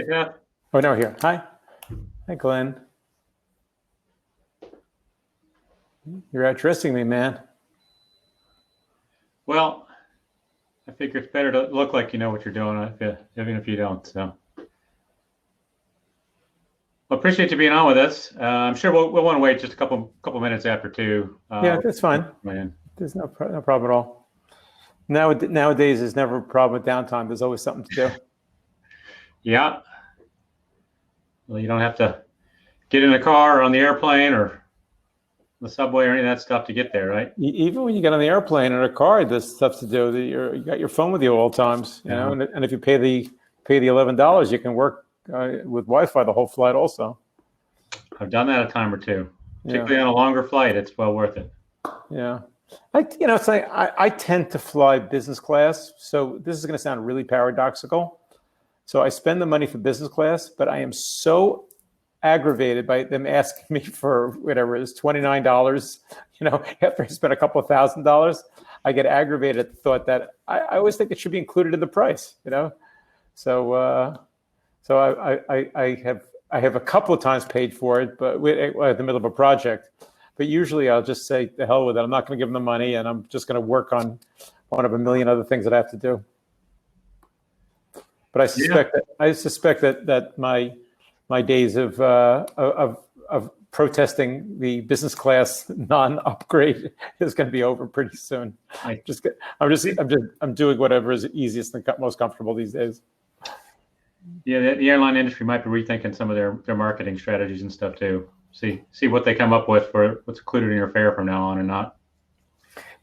Yeah. Oh, no, here. Hi. Hi, Glenn. You're outdressing me, man. Well, I figure it's better to look like you know what you're doing, even if you don't. So, well, appreciate you being on with us. I'm sure we'll want to wait just a couple minutes after two. Yeah, that's fine. There's no problem at all. Nowadays, there's never a problem with downtime. There's always something to do. Yeah. Well, you don't have to get in a car or on the airplane or the subway or any of that stuff to get there, right? Even when you get on the airplane or a car, there's stuff to do. You got your phone with you at all times, you know. And if you pay the $11, you can work with Wi-Fi the whole flight. Also, I've done that a time or two, particularly on a longer flight. It's well worth it. Yeah, it's like I tend to fly business class, so this is going to sound really paradoxical. So I spend the money for business class, but I am so aggravated by them asking me for whatever it is, $29, after I spent a couple of $1,000s. I get aggravated at the thought that I always think it should be included in the price, So I have a couple of times paid for it, but at the middle of a project. But usually I'll just say, the hell with it. I'm not going to give them the money, and I'm just going to work on one of a million other things that I have to do. But I suspect that my days of protesting the business class non-upgrade is going to be over pretty soon. I'm doing whatever is easiest and most comfortable these days. Yeah, the airline industry might be rethinking some of their marketing strategies and stuff too. See what they come up with for what's included in your fare from now on and not.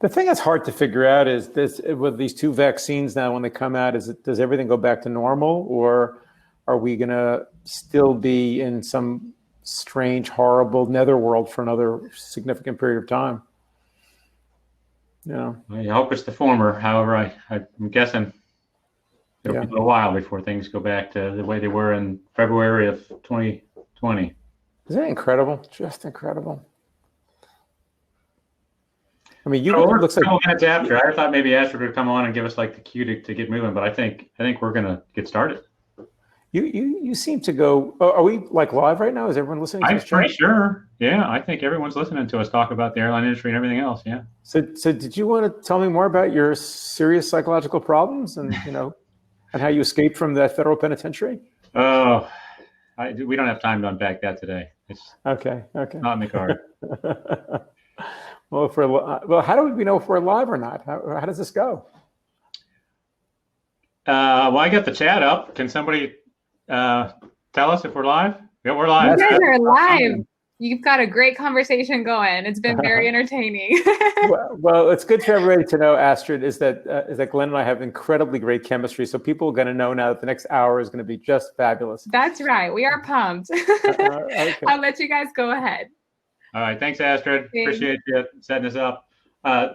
The thing that's hard to figure out is this: with these two vaccines now, when they come out, does everything go back to normal, or are we going to still be in some strange, horrible netherworld for another significant period of time? I hope it's the former. However, I'm guessing it'll be a little while before things go back to the way they were in February of 2020. Isn't that incredible? Just incredible. I mean, it looks like a couple minutes after. I thought maybe Astrid would come on and give us like the cue to get moving, but I think we're gonna get started. You seem to go. Are we like live right now? Is everyone listening to us? I'm pretty sure. Yeah, I think everyone's listening to us talk about the airline industry and everything else. Yeah. So did you want to tell me more about your serious psychological problems and and how you escaped from that federal penitentiary? Oh, we don't have time to unpack that today. It's okay. Not in the card. Well, how do we know if we're live or not? How does this go? Well, I got the chat up. Can somebody tell us if we're live? Yeah, we're live. You guys are live. You've got a great conversation going. It's been very entertaining. well, it's good for everybody to know, Astrid, is that Glenn and I have incredibly great chemistry. So people are going to know now that the next hour is going to be just fabulous. That's right. We are pumped. Okay. I'll let you guys go ahead. All right. Thanks, Astrid. Thanks. Appreciate you setting us up.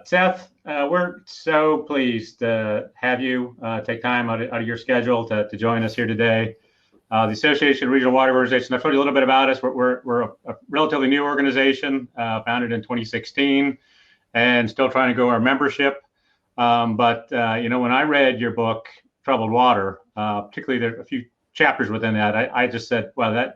Seth, we're so pleased to have you take time out of your schedule to join us here today. The Association of Regional Water Organizations, I've told you a little bit about us. We're a relatively new organization, founded in 2016, and still trying to grow our membership. But when I read your book, Troubled Water, particularly there are a few chapters within that, I just said, well,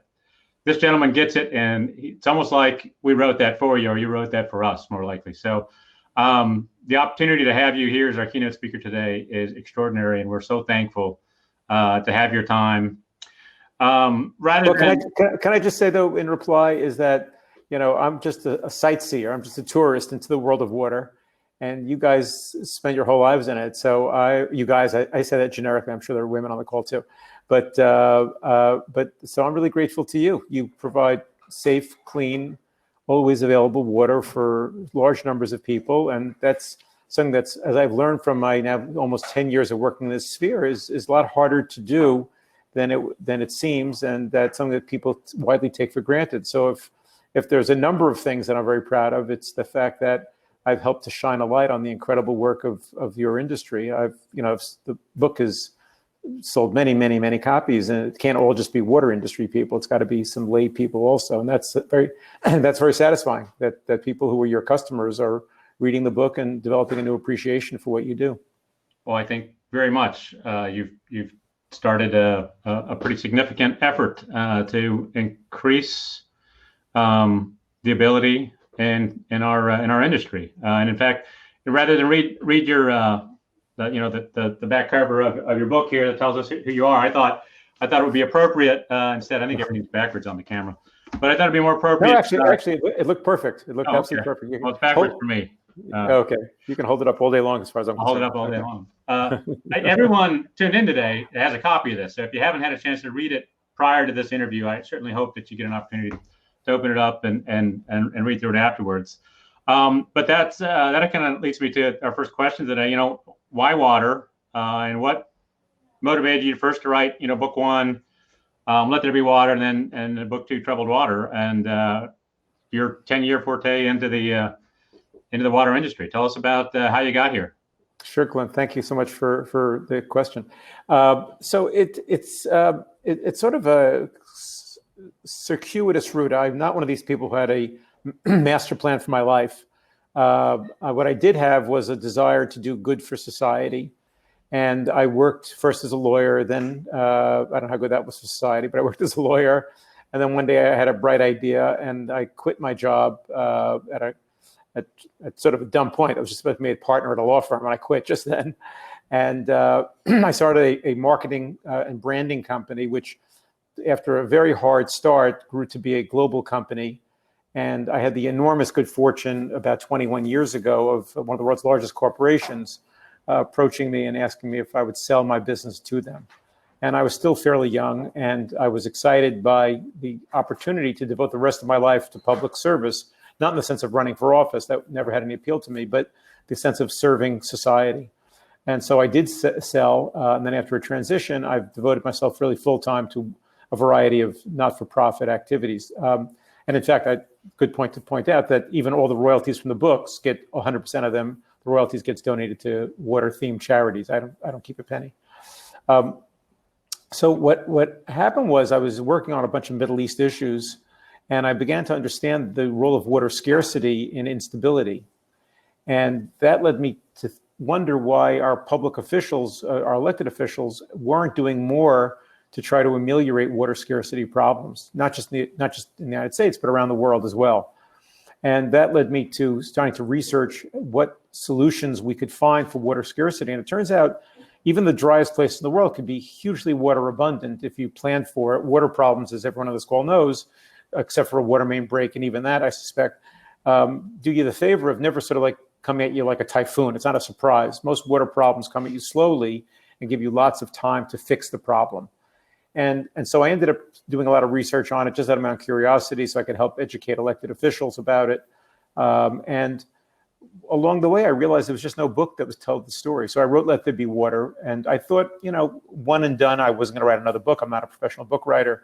this gentleman gets it, and it's almost like we wrote that for you, or you wrote that for us, more likely. So the opportunity to have you here as our keynote speaker today is extraordinary, and we're so thankful to have your time. Can I just say, though, in reply, is that I'm just a sightseer. I'm just a tourist into the world of water, and you guys spend your whole lives in it. So I say that generically. I'm sure there are women on the call too, but so I'm really grateful to you. You provide safe, clean, always available water for large numbers of people, and that's something that's, as I've learned from my now almost 10 years of working in this sphere, is a lot harder to do than it seems, and that's something that people widely take for granted. So if there's a number of things that I'm very proud of, it's the fact that I've helped to shine a light on the incredible work of your industry. The book has sold many copies, and it can't all just be water industry people. It's got to be some lay people also, and that's very satisfying that people who are your customers are reading the book and developing a new appreciation for what you do. Well, I think very much. You've started a pretty significant effort to increase the ability in our industry. And in fact, rather than read your the back cover of your book here that tells us who you are, I thought it would be appropriate instead. I think everything's backwards on the camera, but I thought it'd be more appropriate. No, actually, it looked perfect. It looked absolutely perfect. Well, it's backwards for me. Okay, you can hold it up all day long, as far as I'm concerned. I'll hold it up all day long. Everyone tuned in today has a copy of this. So if you haven't had a chance to read it prior to this interview, I certainly hope that you get an opportunity to open it up and read through it afterwards. But that kind of leads me to our first question today. Why water, and what motivated you first to write, book one, Let There Be Water, and then book two, Troubled Water, and your 10-year forte into the water industry. Tell us about how you got here. Sure, Glenn. Thank you so much for the question. So it's sort of a circuitous route. I'm not one of these people who had a master plan for my life. What I did have was a desire to do good for society. And I worked first as a lawyer, then I don't know how good that was for society, but I worked as a lawyer. And then one day I had a bright idea and I quit my job at sort of a dumb point. I was just about to be a partner at a law firm and I quit just then. And I started a marketing and branding company, which after a very hard start grew to be a global company. And I had the enormous good fortune about 21 years ago of one of the world's largest corporations approaching me and asking me if I would sell my business to them. And I was still fairly young, and I was excited by the opportunity to devote the rest of my life to public service, not in the sense of running for office, that never had any appeal to me, but the sense of serving society. And so I did sell, and then after a transition, I've devoted myself really full-time to a variety of not-for-profit activities. And in fact, good point to point out that even all the royalties from the books, get 100% of them, the royalties gets donated to water-themed charities. I don't keep a penny. So what happened was I was working on a bunch of Middle East issues, and I began to understand the role of water scarcity in instability. And that led me to wonder why our public officials, our elected officials, weren't doing more to try to ameliorate water scarcity problems, not just in the United States, but around the world as well. And that led me to starting to research what solutions we could find for water scarcity. And it turns out even the driest place in the world could be hugely water abundant if you plan for it. Water problems, as everyone on this call knows, except for a water main break, and even that, I suspect, do you the favor of never sort of like coming at you like a typhoon. It's not a surprise. Most water problems come at you slowly and give you lots of time to fix the problem. And so I ended up doing a lot of research on it just out of my own curiosity so I could help educate elected officials about it. And along the way, I realized there was just no book that was told the story. So I wrote Let There Be Water. And I thought, one and done, I wasn't going to write another book. I'm not a professional book writer.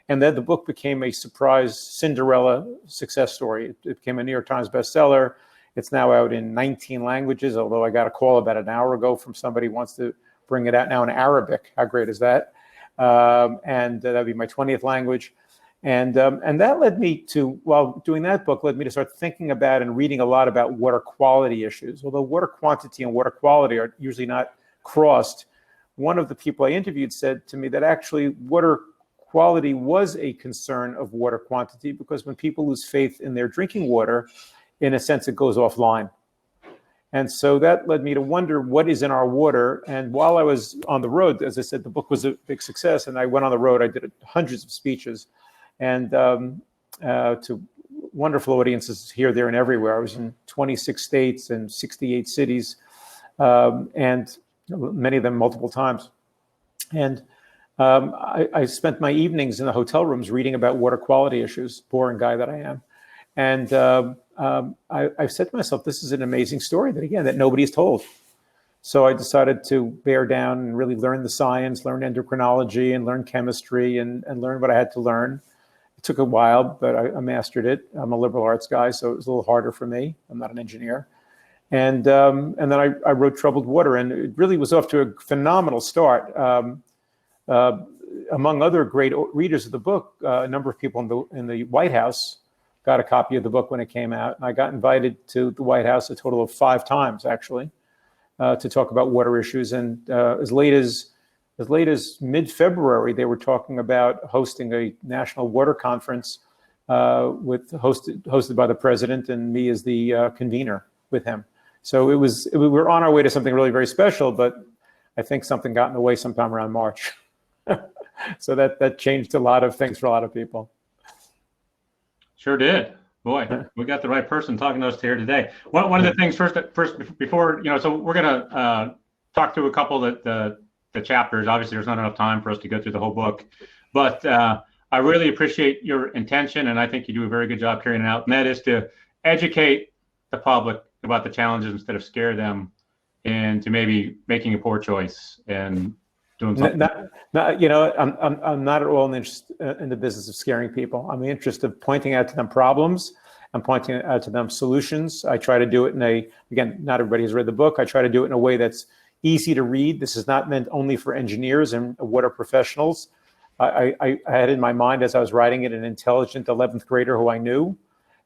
And then the book became a surprise Cinderella success story. It became a New York Times bestseller. It's now out in 19 languages, although I got a call about an hour ago from somebody who wants to bring it out now in Arabic. How great is that? And that'd be my 20th language. And that led me to, while doing that book, led me to start thinking about and reading a lot about water quality issues. Although water quantity and water quality are usually not crossed, one of the people I interviewed said to me that actually water quality was a concern of water quantity, because when people lose faith in their drinking water, in a sense, it goes offline. And so that led me to wonder what is in our water. And while I was on the road, as I said, the book was a big success, and I went on the road. I did hundreds of speeches, and to wonderful audiences here, there, and everywhere. I was in 26 states and 68 cities, and many of them multiple times. And I spent my evenings in the hotel rooms reading about water quality issues, boring guy that I am. And I said to myself, this is an amazing story that nobody's told. So I decided to bear down and really learn the science, learn endocrinology, and learn chemistry, and learn what I had to learn. It took a while, but I mastered it. I'm a liberal arts guy, so it was a little harder for me. I'm not an engineer. And then I wrote Troubled Water, and it really was off to a phenomenal start. Among other great readers of the book, a number of people in the White House got a copy of the book when it came out. And I got invited to the White House a total of 5 times, actually, to talk about water issues. And as late as as late as mid-February, they were talking about hosting a national water conference hosted by the president and me as the convener with him. So we were on our way to something really very special, but I think something got in the way sometime around March. So that changed a lot of things for a lot of people. Sure did. Boy, we got the right person talking to us here today. One of the things first before, so we're going to talk through a couple of the chapters. Obviously, there's not enough time for us to go through the whole book, but I really appreciate your intention, and I think you do a very good job carrying it out, and that is to educate the public about the challenges instead of scare them into maybe making a poor choice and doing something. I'm not at all in the business of scaring people. I'm interested in pointing out to them problems and pointing out to them solutions. I try to do it again, not everybody has read the book. I try to do it in a way that's easy to read. This is not meant only for engineers and water professionals. I had in my mind as I was writing it an intelligent 11th grader who I knew.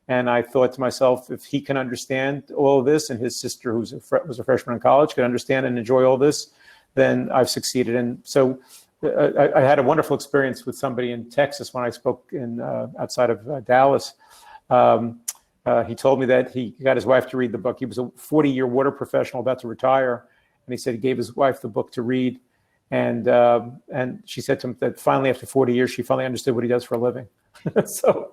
And I thought to myself, if he can understand all of this and his sister, who was a freshman in college, can understand and enjoy all this, then I've succeeded. And so I had a wonderful experience with somebody in Texas when I spoke outside of Dallas. He told me that he got his wife to read the book. He was a 40-year water professional about to retire. And he said he gave his wife the book to read. And she said to him that finally, after 40 years, she finally understood what he does for a living. so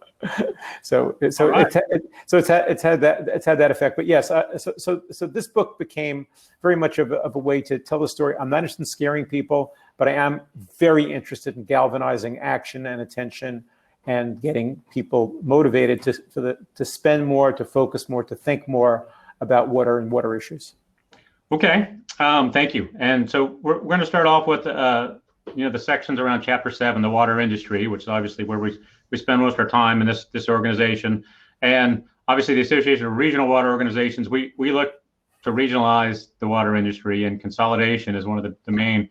it's had that effect. But yes, so this book became very much of a way to tell the story. I'm not interested in scaring people, but I am very interested in galvanizing action and attention and getting people motivated to spend more, to focus more, to think more about water and water issues. Okay, thank you. And so we're going to start off with the sections around Chapter 7, the water industry, which is obviously where we spend most of our time in this organization. And obviously the Association of Regional Water Organizations, we look to regionalize the water industry, and consolidation is one of the main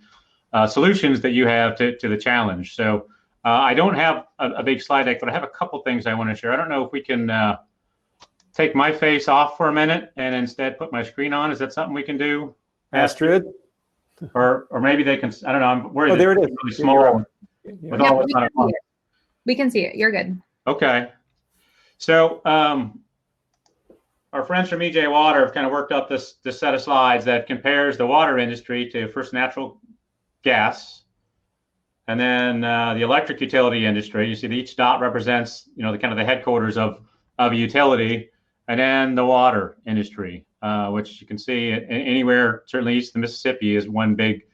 solutions that you have to the challenge. So I don't have a big slide deck, but I have a couple things I want to share. I don't know if we can take my face off for a minute and instead put my screen on. Is that something we can do? Astrid? Or maybe they can, I don't know, I'm worried. Oh, there it is. Really small. We can see it. You're good. Okay. So our friends from EJ Water have kind of worked up this set of slides that compares the water industry to first natural gas, and then the electric utility industry. You see that each dot represents, the kind of the headquarters of a utility, and then the water industry, which you can see anywhere, certainly east of the Mississippi, is one big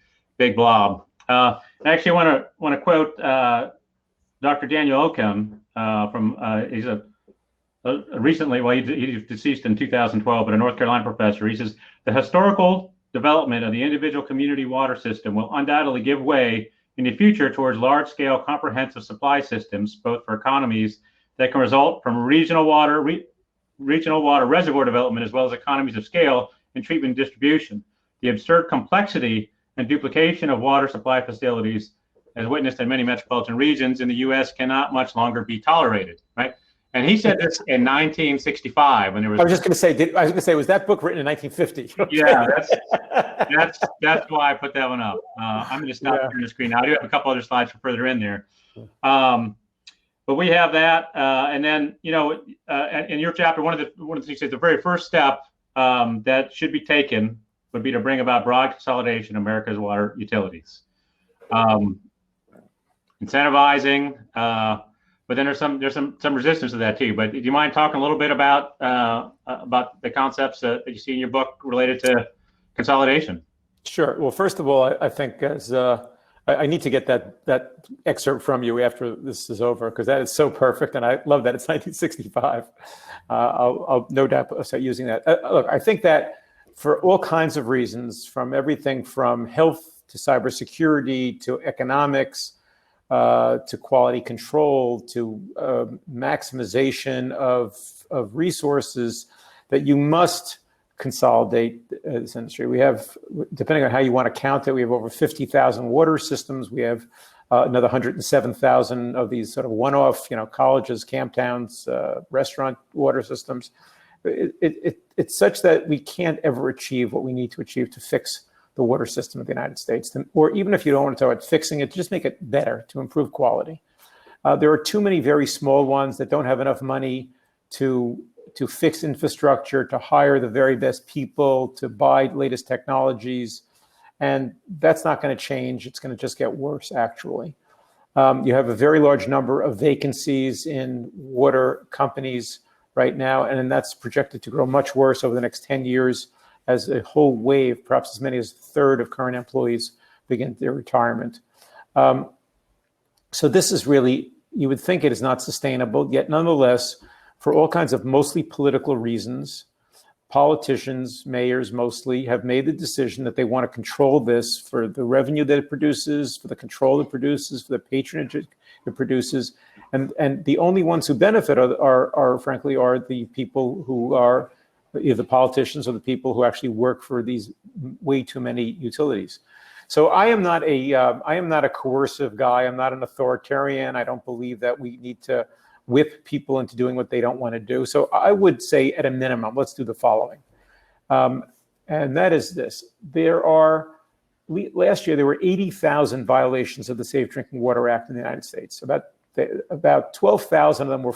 blob. I actually want to quote Dr. Daniel Oakham from he's recently, well, he's deceased in 2012, but a North Carolina professor. He says the historical development of the individual community water system will undoubtedly give way in the future towards large-scale comprehensive supply systems, both for economies that can result from regional water reservoir development, as well as economies of scale in treatment and distribution. The absurd complexity and duplication of water supply facilities, as witnessed in many metropolitan regions in the U.S., cannot much longer be tolerated. Right? And he said this in 1965 when there was. I was going to say, was that book written in 1950? Yeah, that's why I put that one up. I'm going to stop sharing the screen now. I do have a couple other slides for further in there. But we have that, and then in your chapter, one of the things is the very first step that should be taken would be to bring about broad consolidation of America's water utilities, incentivizing. But then there's some resistance to that too. But do you mind talking a little bit about the concepts that you see in your book related to consolidation? Sure. Well, first of all, I think as I need to get that excerpt from you after this is over, because that is so perfect, and I love that it's 1965. I'll no doubt start using that. Look, I think that for all kinds of reasons, from everything from health to cybersecurity to economics to quality control to maximization of resources, that you must consolidate this industry. We have, depending on how you want to count it, we have over 50,000 water systems. We have another 107,000 of these sort of one-off, colleges, camp towns, restaurant water systems. It's such that we can't ever achieve what we need to achieve to fix the water system of the United States, or even if you don't want to talk about fixing it, just make it better to improve quality. There are too many very small ones that don't have enough money to fix infrastructure, to hire the very best people, to buy latest technologies. And that's not going to change. It's going to just get worse, actually. You have a very large number of vacancies in water companies right now, and that's projected to grow much worse over the next 10 years as a whole wave, perhaps as many as a third of current employees begin their retirement. So this is really, you would think it is not sustainable, yet nonetheless, for all kinds of mostly political reasons, politicians, mayors mostly, have made the decision that they want to control this for the revenue that it produces, for the control it produces, for the patronage it produces. And the only ones who benefit are frankly, the people who are either the politicians or the people who actually work for these way too many utilities. So I am not a coercive guy. I'm not an authoritarian. I don't believe that we need to whip people into doing what they don't want to do. So I would say at a minimum, let's do the following. And that is this. Last year, there were 80,000 violations of the Safe Drinking Water Act in the United States. About 12,000 of them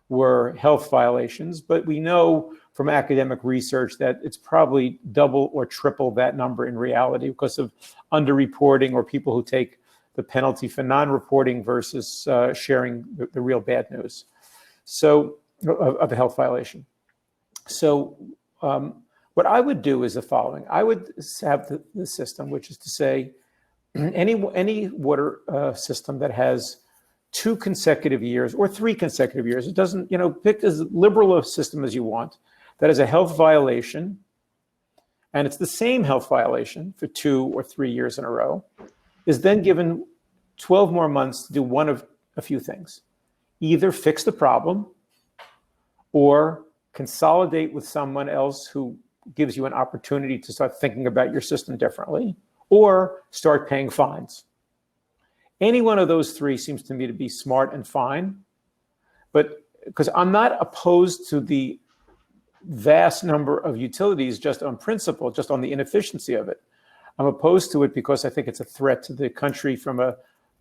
were health violations, but we know from academic research that it's probably double or triple that number in reality because of underreporting or people who take the penalty for non-reporting versus sharing the real bad news. So of a health violation. So what I would do is the following. I would have the system, which is to say, any water system that has 2 consecutive years or 3 consecutive years, it doesn't, pick as liberal a system as you want, that is a health violation, and it's the same health violation for 2 or 3 years in a row, is then given 12 more months to do one of a few things. Either fix the problem or consolidate with someone else who gives you an opportunity to start thinking about your system differently, or start paying fines. Any one of those 3 seems to me to be smart and fine, but because I'm not opposed to the vast number of utilities just on principle, just on the inefficiency of it. I'm opposed to it because I think it's a threat to the country from a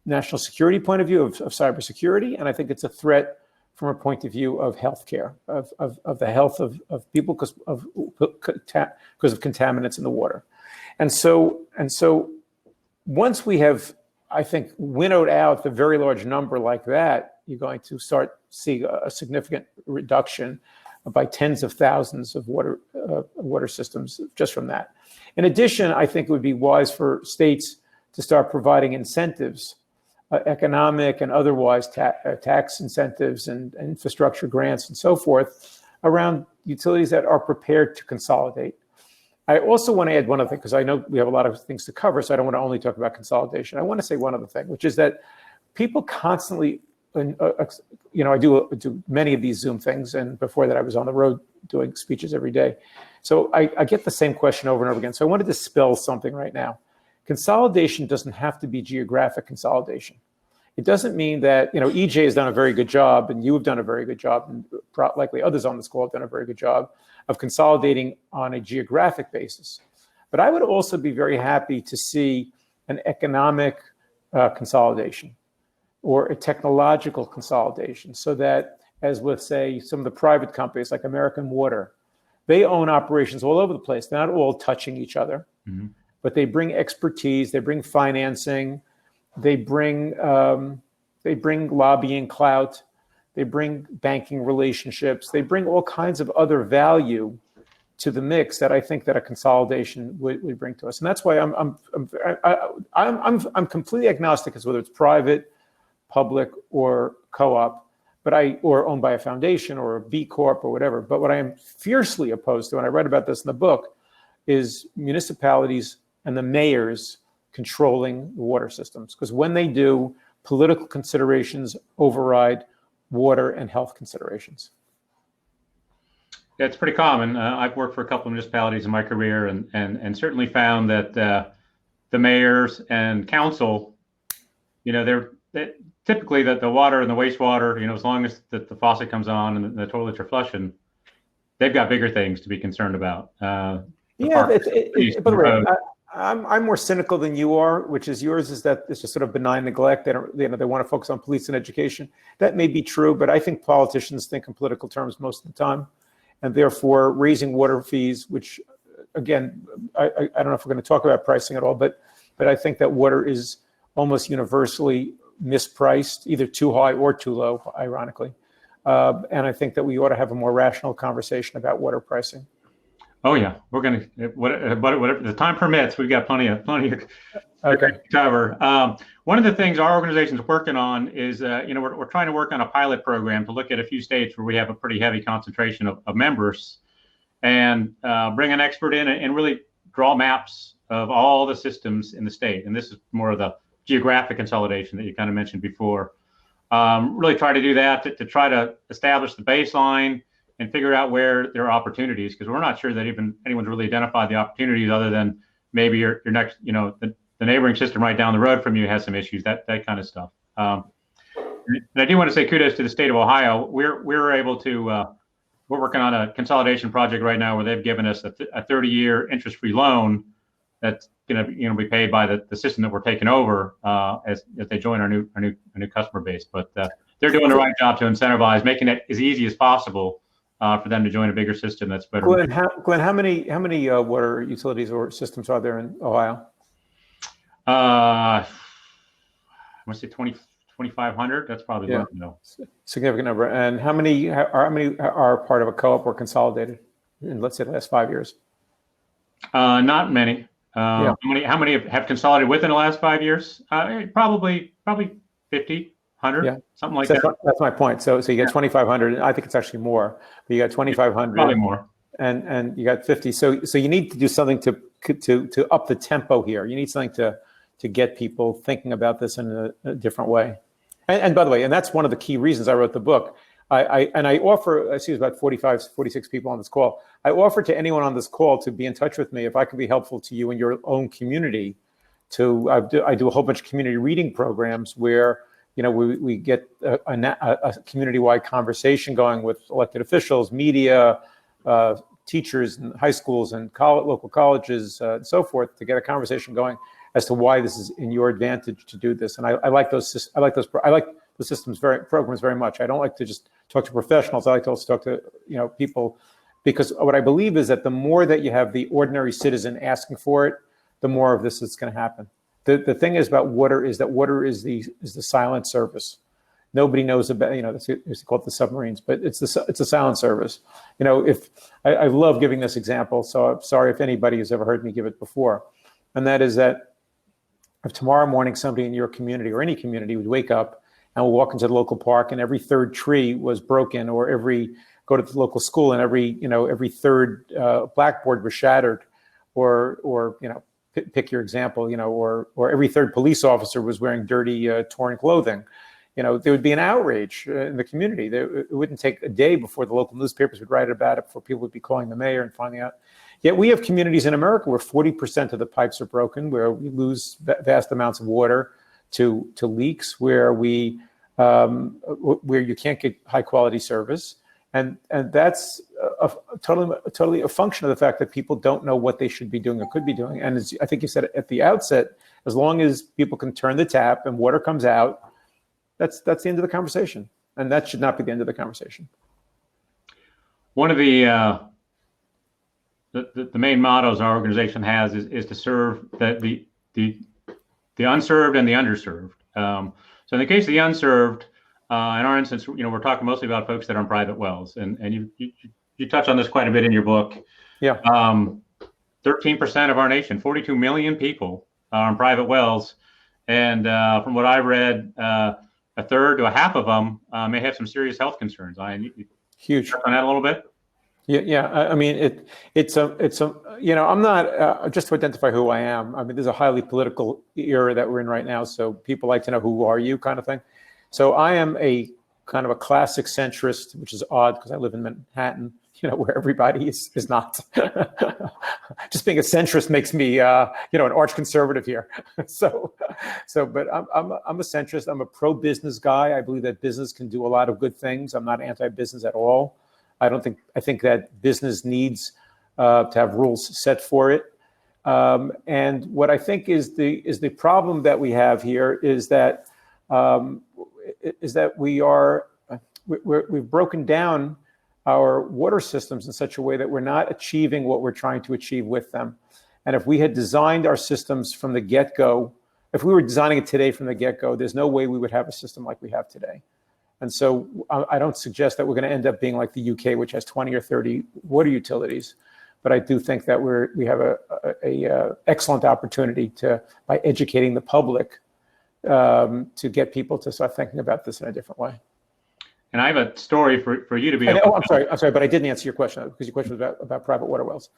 national security point of view of cybersecurity, and I think it's a threat from a point of view of healthcare, of the health of people because of contaminants in the water. And so once we have, I think, winnowed out the very large number like that, you're going to start seeing a significant reduction by tens of thousands of water systems just from that. In addition, I think it would be wise for states to start providing incentives, economic and otherwise tax incentives and infrastructure grants and so forth around utilities that are prepared to consolidate. I also want to add one other thing, because I know we have a lot of things to cover, so I don't want to only talk about consolidation. I want to say one other thing, which is that people constantly, I do many of these Zoom things, and before that I was on the road doing speeches every day. So I get the same question over and over again. So I wanted to spell something right now. Consolidation doesn't have to be geographic consolidation. It doesn't mean that, EJ has done a very good job, and you have done a very good job, and likely others on this call have done a very good job of consolidating on a geographic basis. But I would also be very happy to see an economic consolidation or a technological consolidation, so that, as with, say, some of the private companies like American Water, they own operations all over the place. They're not all touching each other, but they bring expertise, they bring financing, they bring lobbying clout, they bring banking relationships, they bring all kinds of other value to the mix that I think that a consolidation would bring to us. And that's why I'm completely agnostic as whether it's private, public, or co-op, or owned by a foundation or a B Corp or whatever. But what I am fiercely opposed to, and I read about this in the book, is municipalities and the mayors controlling the water systems. Because when they do, political considerations override water and health considerations. Yeah, it's pretty common. I've worked for a couple of municipalities in my career, and certainly found that the mayors and council, they're typically the water and the wastewater, as long as the faucet comes on and the toilets are flushing, they've got bigger things to be concerned about. Yeah, by the way, I'm more cynical than you are, which is yours is that it's just sort of benign neglect. They don't, they want to focus on police and education. That may be true, but I think politicians think in political terms most of the time, and therefore raising water fees, which again, I don't know if we're going to talk about pricing at all, but I think that water is almost universally mispriced, either too high or too low, ironically. And I think that we ought to have a more rational conversation about water pricing. Oh yeah, we're gonna whatever the time permits. We've got plenty of to cover. One of the things our organization is working on is we're trying to work on a pilot program to look at a few states where we have a pretty heavy concentration of members, and bring an expert in and really draw maps of all the systems in the state. And this is more of the geographic consolidation that you kind of mentioned before. Really try to do that to try to establish the baseline and figure out where there are opportunities, because we're not sure that even anyone's really identified the opportunities other than maybe your next, the neighboring system right down the road from you has some issues, that kind of stuff. And I do want to say kudos to the state of Ohio. We're able to, we're working on a consolidation project right now where they've given us a 30-year interest-free loan that's going to be paid by the system that we're taking over as they join our new customer base. But they're doing the right job to incentivize, making it as easy as possible for them to join a bigger system that's better. Glenn, how many water utilities or systems are there in Ohio? I want to say 2,500. That's probably what I know. Significant number. And how many are part of a co-op or consolidated in, let's say, the last 5 years? Not many. How many have consolidated within the last 5 years? Probably 50. 100, something like that. That's my point. So you get 2,500. I think it's actually more, but you got 2,500. Probably more. And you got 50. So you need to do something to up the tempo here. You need something to get people thinking about this in a different way. And by the way, and that's one of the key reasons I wrote the book. I offer, I see there's about 46 people on this call. I offer to anyone on this call to be in touch with me if I can be helpful to you in your own community. I do a whole bunch of community reading programs where we get a community-wide conversation going with elected officials, media, teachers in high schools and local colleges, and so forth, to get a conversation going as to why this is in your advantage to do this. And I like the systems programs very much. I don't like to just talk to professionals. I like to also talk to people, because what I believe is that the more that you have the ordinary citizen asking for it, the more of this is going to happen. The thing is about water is that water is the silent service. Nobody knows about, it's called the submarines, but it's a silent service. If I love giving this example, so I'm sorry if anybody has ever heard me give it before, and that is that if tomorrow morning somebody in your community or any community would wake up and will walk into the local park and every third tree was broken, or go to the local school and every third blackboard was shattered, or pick your example, or every third police officer was wearing dirty, torn clothing, there would be an outrage in the community. It wouldn't take a day before the local newspapers would write about it, before people would be calling the mayor and finding out. Yet we have communities in America where 40% of the pipes are broken, where we lose vast amounts of water to leaks, where where you can't get high quality service. And that's totally a function of the fact that people don't know what they should be doing or could be doing. And as I think you said at the outset, as long as people can turn the tap and water comes out, that's the end of the conversation. And that should not be the end of the conversation. One of the main mottos our organization has is to serve the unserved and the underserved. So in the case of the unserved, in our instance, we're talking mostly about folks that are on private wells, and you touch on this quite a bit in your book. Yeah. 13% of our nation, 42 million people, are on private wells, and from what I read, a third to a half of them may have some serious health concerns. Huge. Touch on that a little bit. Yeah. I mean, I'm not just to identify who I am. I mean, there's a highly political era that we're in right now, so people like to know who are you, kind of thing. So I am a kind of a classic centrist, which is odd because I live in Manhattan, where everybody is not. Just being a centrist makes me, an arch conservative here. But I'm a centrist. I'm a pro-business guy. I believe that business can do a lot of good things. I'm not anti-business at all. I think that business needs to have rules set for it. And what I think is the problem that we have here is that we've broken down our water systems in such a way that we're not achieving what we're trying to achieve with them. And if we had designed our systems from the get-go, if we were designing it today from the get-go, there's no way we would have a system like we have today. And so I don't suggest that we're going to end up being like the UK, which has 20 or 30 water utilities. But I do think that we have a excellent opportunity by educating the public, to get people to start thinking about this in a different way. And I have a story for you to be able I'm sorry, but I didn't answer your question, because your question was about private water wells.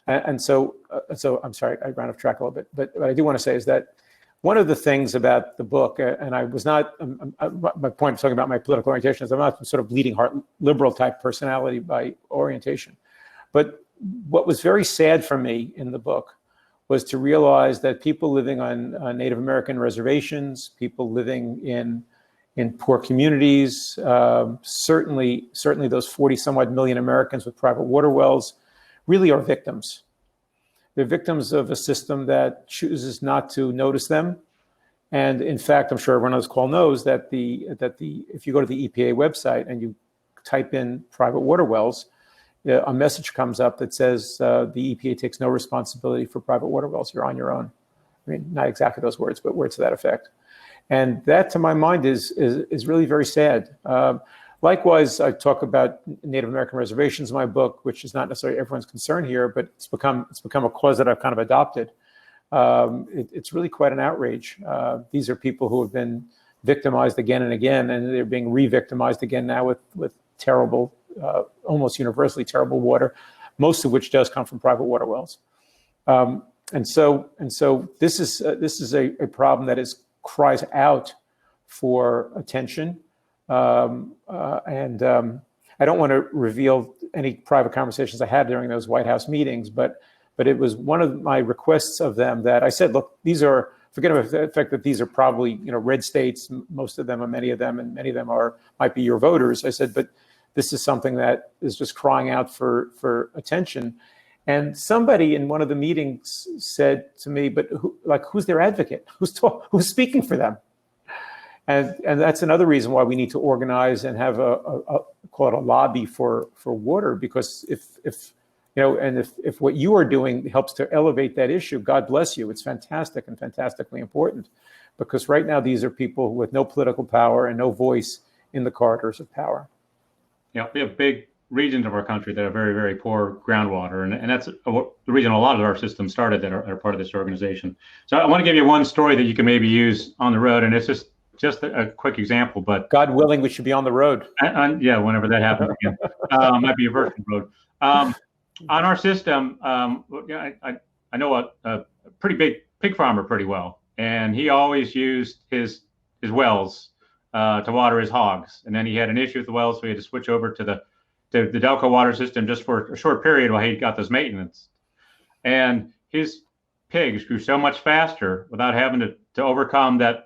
And so I'm sorry, I ran off track a little bit. But what I do want to say is that one of the things about the book, and I was not, my point of talking about my political orientation is I'm not some sort of bleeding heart liberal type personality by orientation. But what was very sad for me in the book was to realize that people living on Native American reservations, people living in poor communities, certainly those 40 some odd million Americans with private water wells really are victims. They're victims of a system that chooses not to notice them. And in fact, I'm sure everyone on this call knows that if you go to the EPA website and you type in private water wells, a message comes up that says the EPA takes no responsibility for private water wells. You're on your own. I mean, not exactly those words, but words to that effect. And that, to my mind, is really very sad. Likewise, I talk about Native American reservations in my book, which is not necessarily everyone's concern here, but it's become a cause that I've kind of adopted. It's really quite an outrage. These are people who have been victimized again and again, and they're being re-victimized again now with terrible, almost universally terrible water, most of which does come from private water wells. And so this is a problem that cries out for attention. And I don't want to reveal any private conversations I had during those White House meetings, but it was one of my requests of them that I said, look, forget about the fact that these are probably red states, most of them, or many of them, and many of them might be your voters. I said, but this is something that is just crying out for attention. And somebody in one of the meetings said to me, but who's their advocate? Who's speaking for them? And that's another reason why we need to organize and have call it a lobby for water, because if what you are doing helps to elevate that issue, God bless you. It's fantastic and fantastically important, because right now these are people with no political power and no voice in the corridors of power. Yeah, we have big regions of our country that have very, very poor groundwater, and that's the reason a lot of our systems started that are part of this organization. So I want to give you one story that you can maybe use on the road, and it's just a quick example, but God willing, we should be on the road. Yeah, whenever that happens again, might be a virtual road. On our system, I know a pretty big pig farmer pretty well, and he always used his wells to water his hogs, and then he had an issue with the wells, so he had to switch over to the Delco water system just for a short period while he got this maintenance. And his pigs grew so much faster without having to overcome the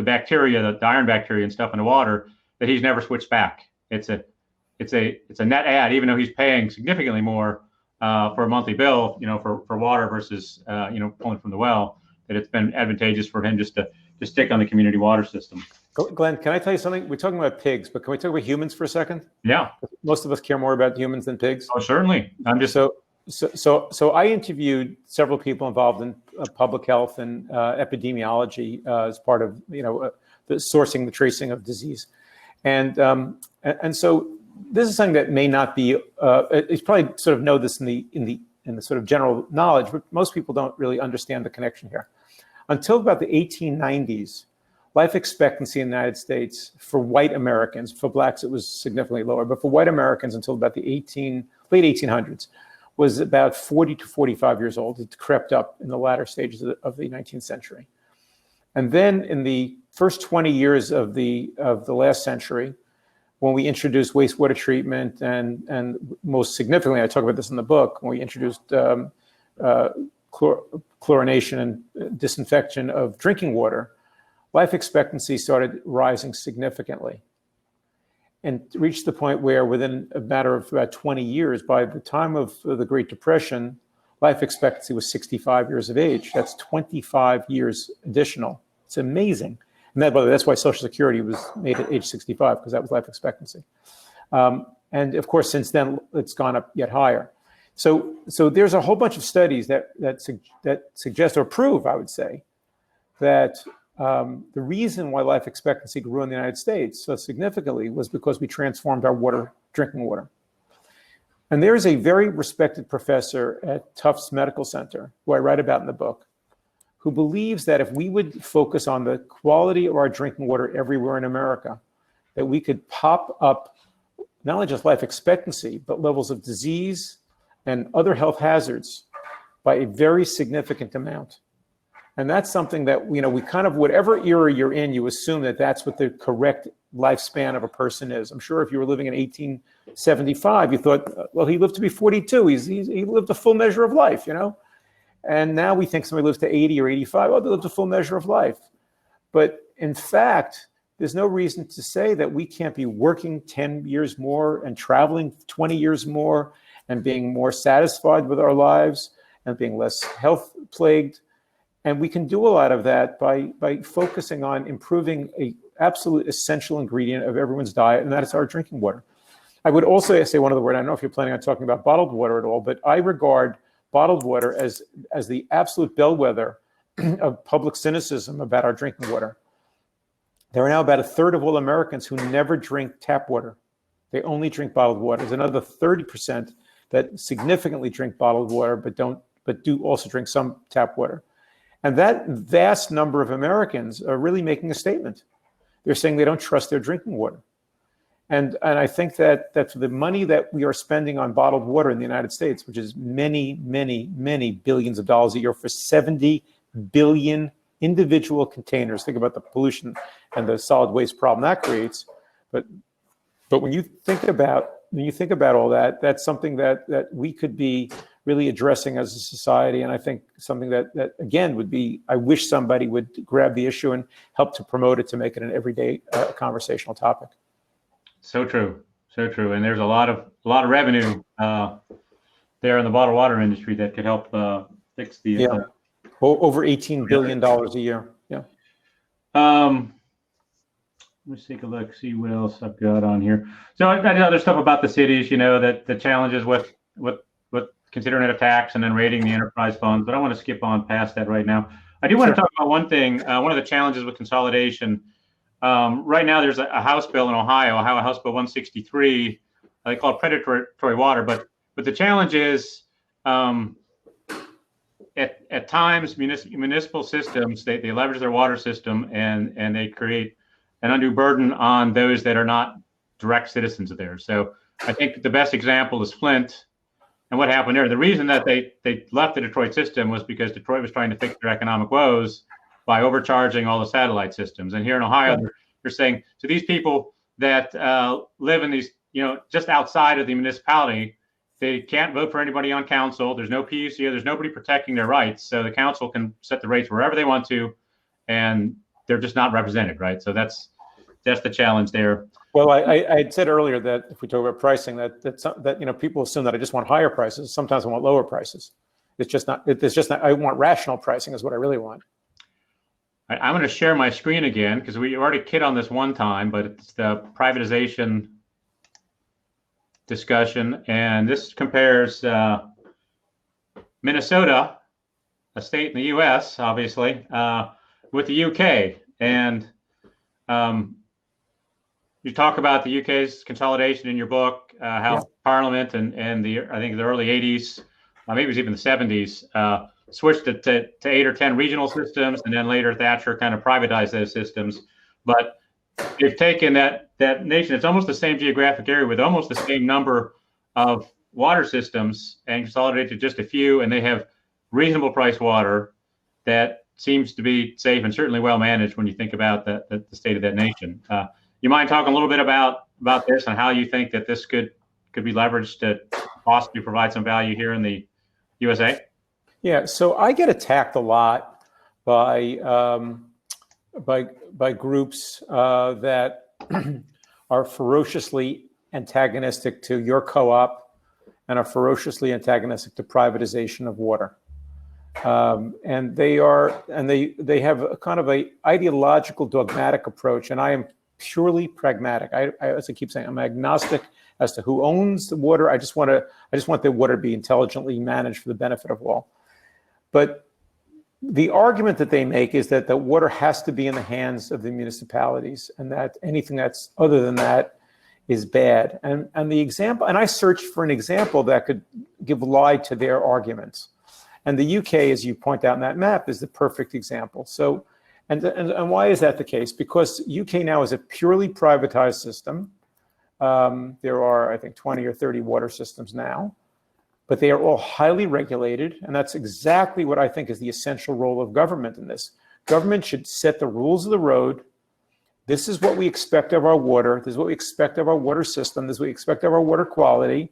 bacteria, the iron bacteria and stuff in the water, that he's never switched back. It's a net add, even though he's paying significantly more for a monthly bill, for water versus pulling from the well, that it's been advantageous for him just to stick on the community water system. Glenn, can I tell you something? We're talking about pigs, but can we talk about humans for a second? Yeah. Most of us care more about humans than pigs. Oh, certainly. I'm just So I interviewed several people involved in public health and epidemiology as part of the sourcing, the tracing of disease, and so this is something that may not be. You probably sort of know this in the sort of general knowledge, but most people don't really understand the connection here. Until about the 1890s, life expectancy in the United States for white Americans, for blacks it was significantly lower, but for white Americans until about the late 1800s. Was about 40 to 45 years old. It crept up in the latter stages of the 19th century. And then in the first 20 years of the last century, when we introduced wastewater treatment and most significantly, I talk about this in the book, when we introduced chlorination and disinfection of drinking water, life expectancy started rising significantly. and reached the point where within a matter of about 20 years, by the time of the Great Depression, life expectancy was 65 years of age. That's 25 years additional. It's amazing. And that's why Social Security was made at age 65, because that was life expectancy. And of course, since then, it's gone up yet higher. So there's a whole bunch of studies that suggest or prove, I would say, that the reason why life expectancy grew in the United States so significantly was because we transformed our drinking water. And there's a very respected professor at Tufts Medical Center, who I write about in the book, who believes that if we would focus on the quality of our drinking water everywhere in America, that we could pop up not only just life expectancy, but levels of disease and other health hazards by a very significant amount. And that's something that, we kind of, whatever era you're in, you assume that that's what the correct lifespan of a person is. I'm sure if you were living in 1875, you thought, well, he lived to be 42. He lived a full measure of life, And now we think somebody lives to 80 or 85. Oh, they lived a full measure of life. But in fact, there's no reason to say that we can't be working 10 years more and traveling 20 years more and being more satisfied with our lives and being less health plagued. And we can do a lot of that by focusing on improving an absolute essential ingredient of everyone's diet, and that is our drinking water. I would also say one other word. I don't know if you're planning on talking about bottled water at all, but I regard bottled water as the absolute bellwether of public cynicism about our drinking water. There are now about a third of all Americans who never drink tap water. They only drink bottled water. There's another 30% that significantly drink bottled water, but do also drink some tap water. And that vast number of Americans are really making a statement. They're saying they don't trust their drinking water. And I think that for the money that we are spending on bottled water in the United States, which is many, many, many billions of dollars a year for 70 billion individual containers. Think about the pollution and the solid waste problem that creates. But when you think about all that, that's something that we could be really addressing as a society. And I think something that again would be, I wish somebody would grab the issue and help to promote it, to make it an everyday conversational topic. So true. And there's a lot of revenue there in the bottled water industry that could help fix the over $18 billion a year. Yeah. Let's take a look, see what else I've got on here. So I did other stuff about the cities, that the challenges with considering it a tax and then rating the enterprise funds, but I want to skip on past that right now. I do want to talk about one thing. One of the challenges with consolidation. Right now, there's a House bill in Ohio, House Bill 163. They call it predatory water, but the challenge is at times municipal systems they leverage their water system and they create an undue burden on those that are not direct citizens of theirs. So I think the best example is Flint. And what happened there? The reason that they left the Detroit system was because Detroit was trying to fix their economic woes by overcharging all the satellite systems. And here in Ohio, they're saying to these people that live in these, just outside of the municipality, they can't vote for anybody on council. There's no PUC. There's nobody protecting their rights. So the council can set the rates wherever they want to, and they're just not represented, right? So that's the challenge there. Well, I said earlier that if we talk about pricing, that people assume that I just want higher prices. Sometimes I want lower prices. It's just not. I want rational pricing is what I really want. I'm going to share my screen again because we already hit on this one time, but it's the privatization discussion, and this compares Minnesota, a state in the U.S., obviously, with the UK, and you talk about the UK's consolidation in your book, how Parliament and I think the early 80s, maybe it was even the 70s, switched it to 8 or 10 regional systems, and then later Thatcher kind of privatized those systems. But they've taken that nation, it's almost the same geographic area with almost the same number of water systems and consolidated to just a few, and they have reasonable price water that seems to be safe and certainly well managed when you think about the state of that nation. You mind talking a little bit about this and how you think that this could be leveraged to possibly provide some value here in the USA? Yeah, so I get attacked a lot by groups that are ferociously antagonistic to your co-op and are ferociously antagonistic to privatization of water. And they have a kind of a ideological, dogmatic approach, and I am purely pragmatic. As I keep saying, I'm agnostic as to who owns the water. I just want the water to be intelligently managed for the benefit of all. But the argument that they make is that the water has to be in the hands of the municipalities, and that anything that's other than that is bad. And the example, and I searched for an example that could give lie to their arguments. And the UK, as you point out in that map, is the perfect example. So, and why is that the case? Because UK now is a purely privatized system. There are, I think, 20 or 30 water systems now, but they are all highly regulated. And that's exactly what I think is the essential role of government in this. Government should set the rules of the road. This is what we expect of our water. This is what we expect of our water system. This is what we expect of our water quality.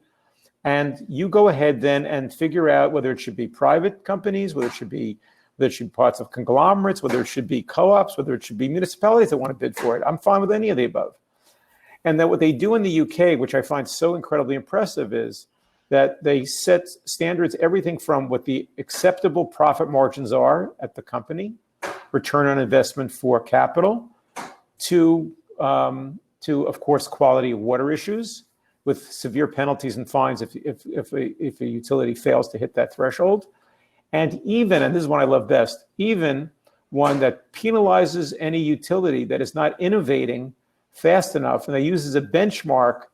And you go ahead then and figure out whether it should be private companies, whether it should be parts of conglomerates, whether it should be co-ops, whether it should be municipalities that want to bid for it. I'm fine with any of the above. And then what they do in the UK, which I find so incredibly impressive, is that they set standards, everything from what the acceptable profit margins are at the company, return on investment for capital, to of course, quality of water issues, with severe penalties and fines if a utility fails to hit that threshold. And even, and this is one I love best, even one that penalizes any utility that is not innovating fast enough, and they use as a benchmark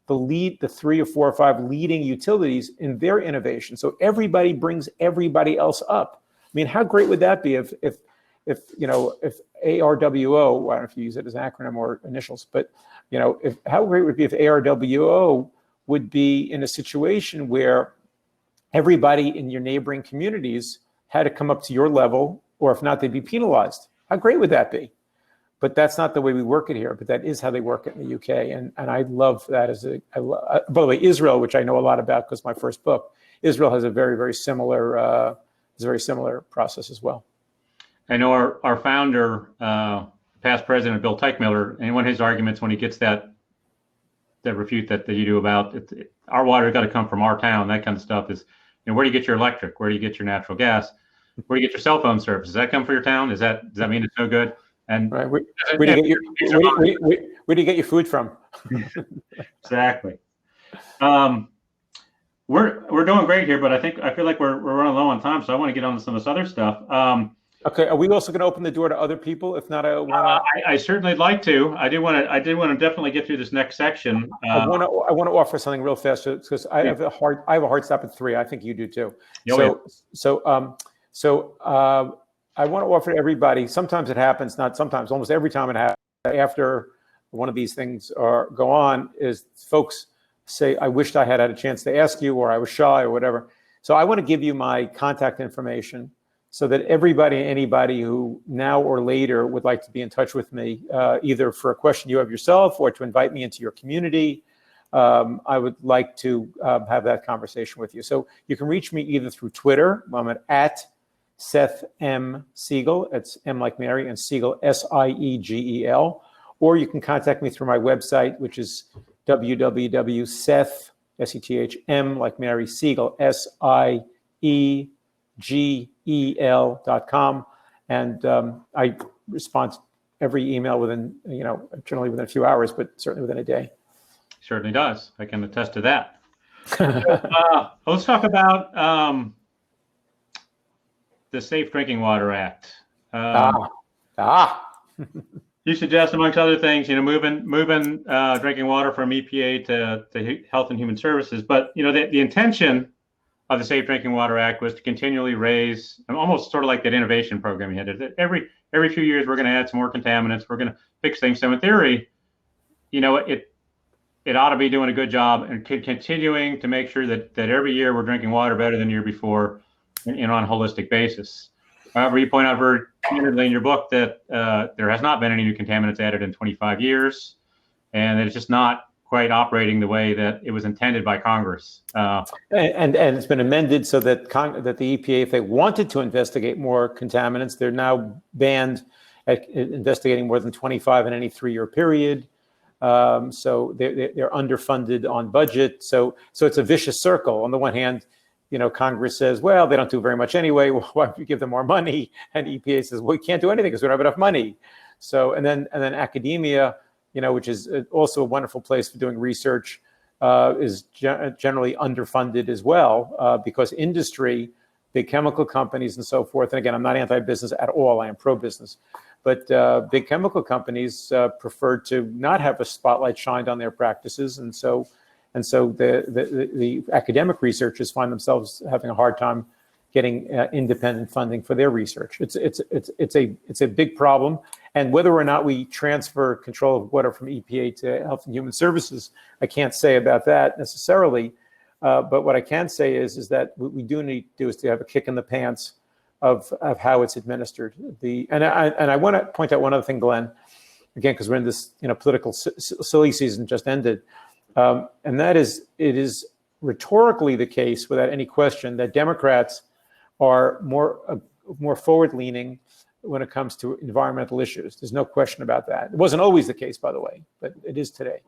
the 3 or 4 or 5 leading utilities in their innovation. So everybody brings everybody else up. I mean, how great would that be if ARWO, I don't know if you use it as an acronym or initials, but how great would it be if ARWO would be in a situation where everybody in your neighboring communities had to come up to your level, or if not, they'd be penalized. How great would that be? But that's not the way we work it here, but that is how they work it in the UK. And I love that by the way, Israel, which I know a lot about because my first book, Israel has a very, very similar process as well. I know our founder, past president Bill Teichmiller, and one of his arguments when he gets that refute that you do about our water's got to come from our town, that kind of stuff is, where do you get your electric? Where do you get your natural gas? Where do you get your cell phone service? Does that come from your town? Does that mean it's no good? And right. Where do you get your food from? Exactly. We're doing great here, but I feel like we're running low on time, so I want to get on to some of this other stuff. Okay, are we also going to open the door to other people? If not, I certainly like to. I did want to definitely get through this next section. I want to offer something real fast because I have a hard stop at 3. I think you do too. So I want to offer to everybody. Sometimes it happens, not sometimes. Almost every time it happens after one of these things go on, is folks say, "I wished I had a chance to ask you," or "I was shy," or whatever. So I want to give you my contact information, so that anybody who now or later would like to be in touch with me, either for a question you have yourself or to invite me into your community, I would like to have that conversation with you. So you can reach me either through Twitter. I'm at Seth M. Siegel. It's M like Mary, and Siegel, Siegel. Or you can contact me through my website, which is www.seth, S-E-T-H-M like Mary, Siegel, SIEGEL.com, and I respond to every email within, generally within a few hours, but certainly within a day. Certainly does. I can attest to that. Let's talk about the Safe Drinking Water Act. You suggest, amongst other things, moving drinking water from EPA to Health and Human Services, but the intention of the Safe Drinking Water Act was to continually raise, almost sort of like that innovation program you had. Every few years, we're going to add some more contaminants. We're going to fix things. So in theory, it ought to be doing a good job and continuing to make sure that every year we're drinking water better than the year before, on a holistic basis. However, you point out very candidly in your book that there has not been any new contaminants added in 25 years, and that it's just not quite operating the way that it was intended by Congress. And it's been amended so that the EPA, if they wanted to investigate more contaminants, they're now banned at investigating more than 25 in any 3-year period. So they're underfunded on budget. So it's a vicious circle. On the one hand, Congress says, well, they don't do very much anyway. Well, why don't you give them more money? And EPA says, well, we can't do anything because we don't have enough money. So and then academia, which is also a wonderful place for doing research, is generally underfunded as well because industry, big chemical companies and so forth. And again, I'm not anti-business at all. I am pro-business. But big chemical companies prefer to not have a spotlight shined on their practices. And so the academic researchers find themselves having a hard time getting independent funding for their research. It's a big problem. And whether or not we transfer control of water from EPA to Health and Human Services, I can't say about that necessarily. But what I can say is that what we do need to do is to have a kick in the pants of how it's administered. And I want to point out one other thing, Glenn, again, because we're in this political silly season just ended, and that is it is rhetorically the case without any question that Democrats are more forward-leaning when it comes to environmental issues. There's no question about that. It wasn't always the case, by the way, but it is today.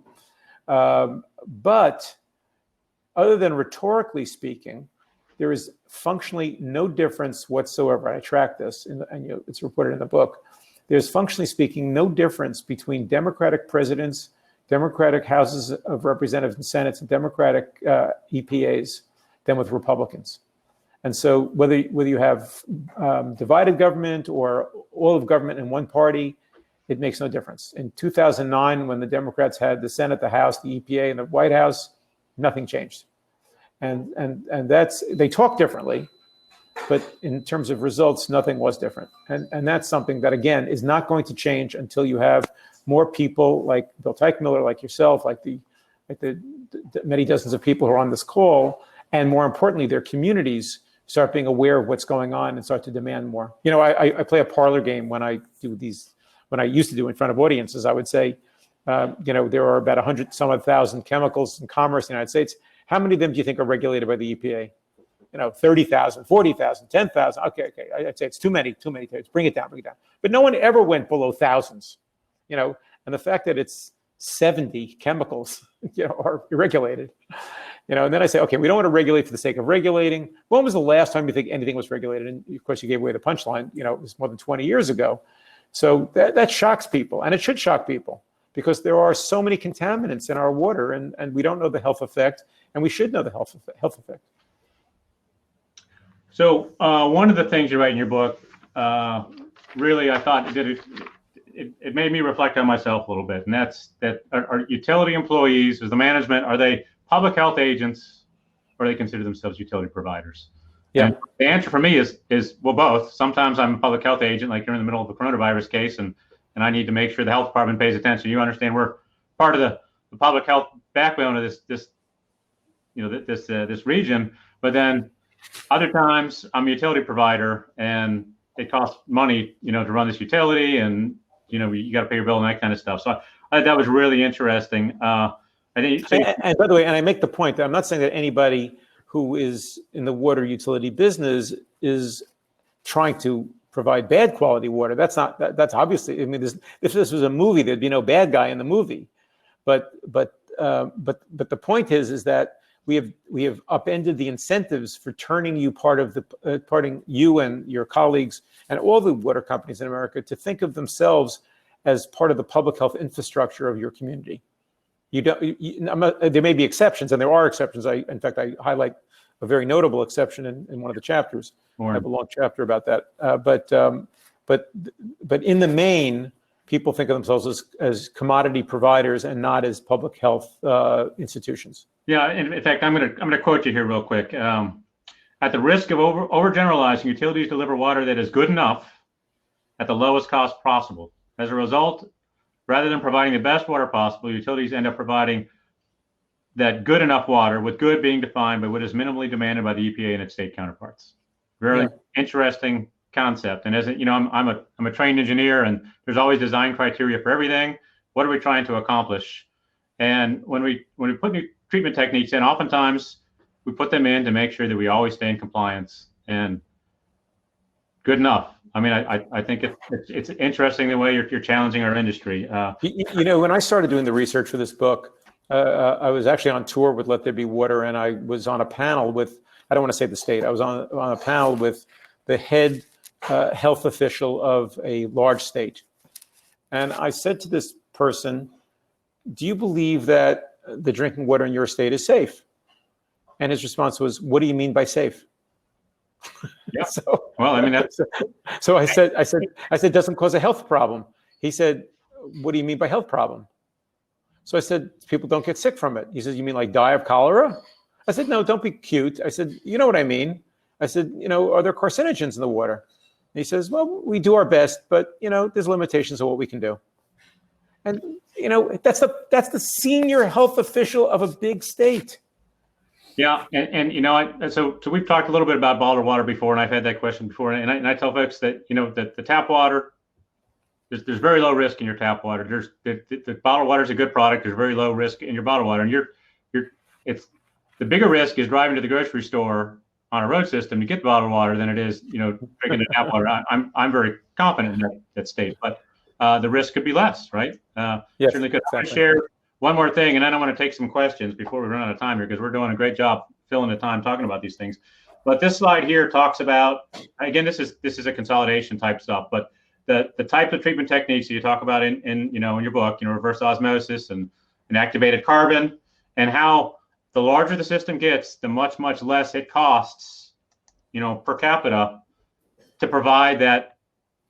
But other than rhetorically speaking, there is functionally no difference whatsoever. I track this, and it's reported in the book. There's functionally speaking no difference between Democratic presidents, Democratic houses of representatives and senates, and Democratic EPAs than with Republicans. And so whether you have divided government or all of government in one party, it makes no difference. In 2009, when the Democrats had the Senate, the House, the EPA, and the White House, nothing changed. And that's, they talk differently, but in terms of results, nothing was different. And that's something that, again, is not going to change until you have more people like Bill Teichmiller, like yourself, like the many dozens of people who are on this call, and more importantly, their communities start being aware of what's going on and start to demand more. I play a parlor game when I do these, when I used to do in front of audiences. I would say, there are about 100,000 chemicals in commerce in the United States. How many of them do you think are regulated by the EPA? 30,000, 40,000, 10,000. Okay. I'd say it's too many. Bring it down. But no one ever went below thousands, and the fact that it's 70 chemicals, are regulated, and then I say, okay, we don't want to regulate for the sake of regulating. When was the last time you think anything was regulated? And of course you gave away the punchline, it was more than 20 years ago. So that shocks people, and it should shock people, because there are so many contaminants in our water, and we don't know the health effect, and we should know the health effect. So one of the things you write in your book, really, I thought it made me reflect on myself a little bit, and that's that our utility employees, as the management, are they public health agents, or they consider themselves utility providers? Yeah. And the answer for me is well, both. Sometimes I'm a public health agent, like you're in the middle of a coronavirus case, and I need to make sure the health department pays attention. You understand we're part of the public health backbone of this region. But then other times I'm a utility provider, and it costs money, to run this utility, and you got to pay your bill and that kind of stuff. So I thought that was really interesting. And by the way, and I make the point that I'm not saying that anybody who is in the water utility business is trying to provide bad quality water. That's obviously, if this was a movie, there'd be no bad guy in the movie. But the point is that we have upended the incentives for turning you parting you and your colleagues and all the water companies in America to think of themselves as part of the public health infrastructure of your community. There may be exceptions, and there are exceptions. In fact, I highlight a very notable exception in one of the chapters. I have a long chapter about that. But in the main, people think of themselves as commodity providers and not as public health institutions. Yeah, in fact, I'm gonna quote you here real quick. At the risk of overgeneralizing, utilities deliver water that is good enough at the lowest cost possible. As a result, rather than providing the best water possible, utilities end up providing that good enough water, with good being defined by what is minimally demanded by the EPA and its state counterparts. Very interesting concept. And as I'm a trained engineer, and there's always design criteria for everything. What are we trying to accomplish? And when we put new treatment techniques in, oftentimes we put them in to make sure that we always stay in compliance and good enough. I mean, I think it's interesting the way you're challenging our industry. When I started doing the research for this book, I was actually on tour with Let There Be Water, and I was on a panel with, I don't want to say the state, I was on a panel with the head health official of a large state. And I said to this person, do you believe that the drinking water in your state is safe? And his response was, what do you mean by safe? Yeah. Well, I mean, that's... So I said, doesn't cause a health problem. He said, what do you mean by health problem? So I said, people don't get sick from it. He says, you mean like die of cholera? I said, no, don't be cute. I said, you know what I mean? I said, are there carcinogens in the water? And he says, well, we do our best, but there's limitations of what we can do. And that's the senior health official of a big state. Yeah, and so we've talked a little bit about bottled water before, and I've had that question before, and I tell folks that that the tap water, there's very low risk in your tap water. There's the bottled water is a good product. There's very low risk in your bottled water, and it's the bigger risk is driving to the grocery store on a road system to get the bottled water than it is drinking the tap water. I'm very confident in that state, but the risk could be less, right? Yes, certainly could. exactly. I share one more thing, and then I want to take some questions before we run out of time here, because we're doing a great job filling the time talking about these things. But this slide here talks about, again, this is a consolidation type stuff, but the types of treatment techniques that you talk about in your book, reverse osmosis and activated carbon, and how the larger the system gets, the much less it costs, per capita to provide that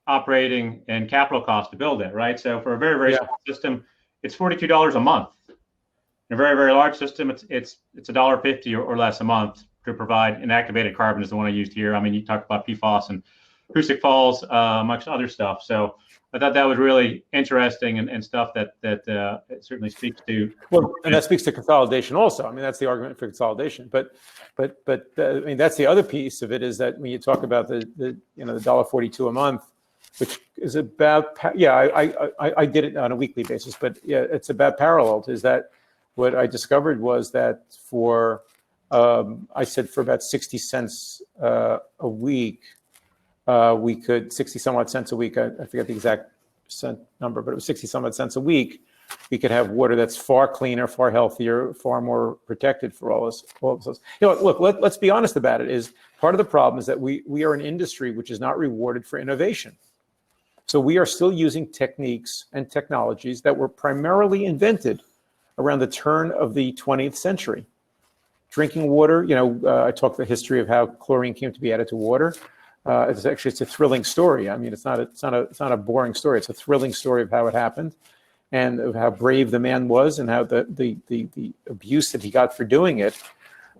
operating and capital cost to build it, right? So for a very small system, it's $42 a month. In a very large system, it's $1.50 or less a month to provide an activated carbon is the one I used here. I mean, you talked about PFAS and acoustic falls, amongst other stuff. So I thought that was really interesting and stuff that it certainly speaks to. Well, and that speaks to consolidation also. I mean, that's the argument for consolidation. But I mean, that's the other piece of it is that when you talk about the $1.42 a month, which is about, I did it on a weekly basis, but yeah, it's about paralleled. Is that what I discovered was that for, I said for about 60 cents a week, we could, 60 some odd cents a week, I forget the exact cent number, but it was 60 some odd cents a week, we could have water that's far cleaner, far healthier, far more protected for all of us. Look, let's be honest about it, is part of the problem is that we are an industry which is not rewarded for innovation. So we are still using techniques and technologies that were primarily invented around the turn of the 20th century. Drinking water, I talked the history of how chlorine came to be added to water. It's a thrilling story. I mean, it's not a boring story. It's a thrilling story of how it happened, and of how brave the man was, and how the abuse that he got for doing it.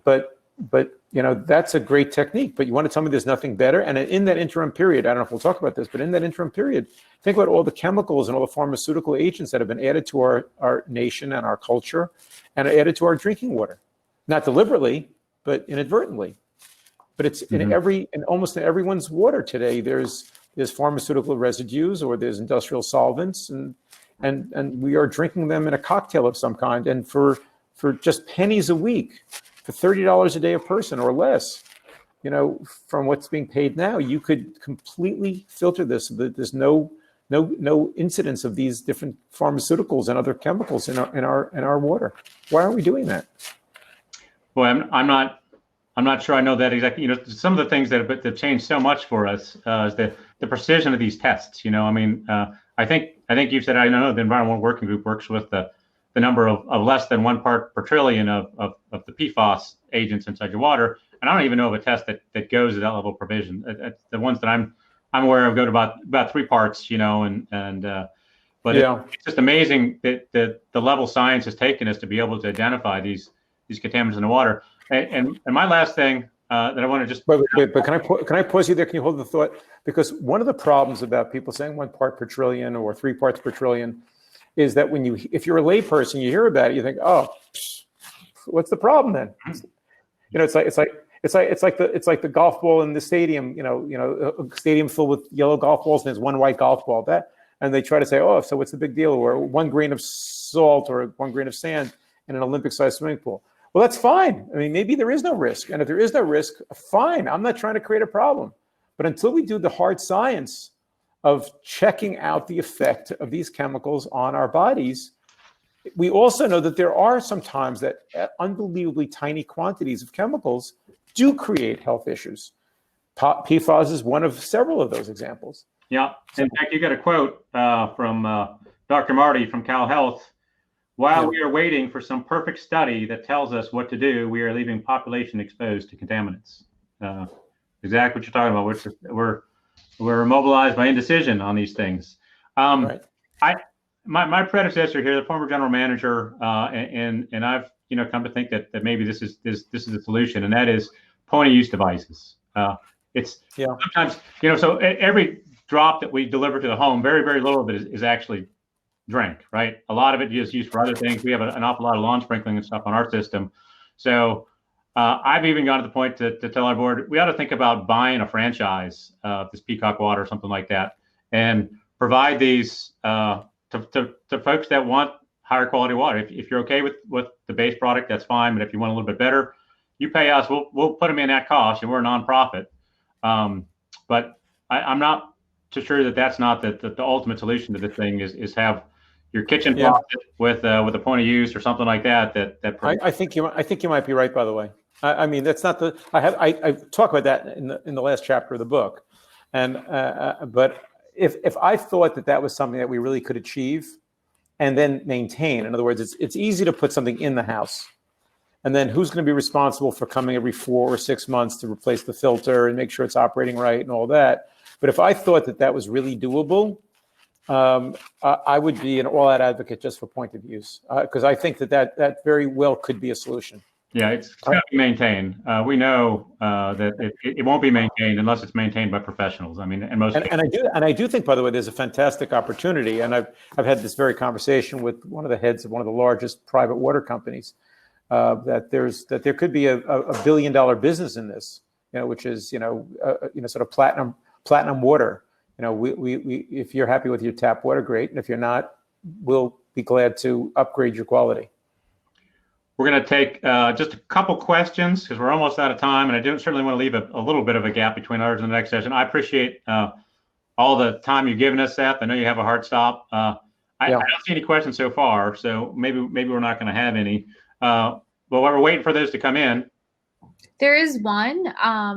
But that's a great technique. But you want to tell me there's nothing better? And in that interim period, I don't know if we'll talk about this, but in that interim period, think about all the chemicals and all the pharmaceutical agents that have been added to our nation and our culture, and added to our drinking water, not deliberately, but inadvertently. But it's in almost in everyone's water today. There's pharmaceutical residues, or there's industrial solvents, and we are drinking them in a cocktail of some kind. And for just pennies a week, for $30 a day a person or less, from what's being paid now, you could completely filter this. There's no incidence of these different pharmaceuticals and other chemicals in our water. Why aren't we doing that? Well, I'm not sure I know that exactly. Some of the things that have changed so much for us is the precision of these tests. I mean, I think you've said, I know the Environmental Working Group works with the number of less than 1 part per trillion of the PFAS agents inside your water, and I don't even know of a test that goes to that level of provision. The ones that I'm aware of go to about 3 parts. But it's just amazing that the level science has taken us to be able to identify these contaminants in the water. And my last thing that I want to just... But can I pause you there? Can you hold the thought? Because one of the problems about people saying 1 part per trillion or 3 parts per trillion is that if you're a layperson, you hear about it, you think, oh, what's the problem then? It's like the golf ball in the stadium. A stadium filled with yellow golf balls, and there's 1 white golf ball. And they try to say, oh, so what's the big deal? Or 1 grain of salt or 1 grain of sand in an Olympic-sized swimming pool. Well, that's fine. I mean, maybe there is no risk. And if there is no risk, fine. I'm not trying to create a problem. But until we do the hard science of checking out the effect of these chemicals on our bodies, we also know that there are some times that unbelievably tiny quantities of chemicals do create health issues. PFAS is one of several of those examples. Yeah. In fact, you got a quote from Dr. Marty from Cal Health. While we are waiting for some perfect study that tells us what to do, we are leaving population exposed to contaminants. Exactly what you're talking about. We're immobilized by indecision on these things. Right. My predecessor here, the former general manager, and I've come to think that maybe this is the solution, and that is point of use devices. Sometimes so every drop that we deliver to the home, very, very little of it is actually drank, right? A lot of it is used for other things. We have an awful lot of lawn sprinkling and stuff on our system. So I've even gone to the point to tell our board, we ought to think about buying a franchise of this Peacock water or something like that, and provide these to folks that want higher quality water. If you're okay with the base product, that's fine. But if you want a little bit better, you pay us. We'll put them in at cost, and we're a nonprofit. But I'm not too sure that that's not the ultimate solution to this thing is have your kitchen faucet with a point of use or something like that. I think you might be right. By the way, I mean that's not the. I talk about that in the last chapter of the book, and but if I thought that was something that we really could achieve, and then maintain. In other words, it's easy to put something in the house, and then who's going to be responsible for coming every 4 or 6 months to replace the filter and make sure it's operating right and all that. But if I thought that was really doable, I would be an all-out advocate just for point of use, because I think that very well could be a solution. Yeah, it's got to be maintained. We know that it won't be maintained unless it's maintained by professionals. I mean, and I do think, by the way, there's a fantastic opportunity, and I've had this very conversation with one of the heads of one of the largest private water companies, that there could be a $1 billion business in this, which is sort of platinum water. We if you're happy with your tap water, great, and if you're not, we'll be glad to upgrade your quality. We're going to take just a couple questions because we're almost out of time, and I certainly want to leave a little bit of a gap between ours and the next session. I appreciate all the time you've given us, Seth. I know you have a hard stop. I don't see any questions so far, so maybe we're not going to have any. But while we're waiting for those to come in, there is one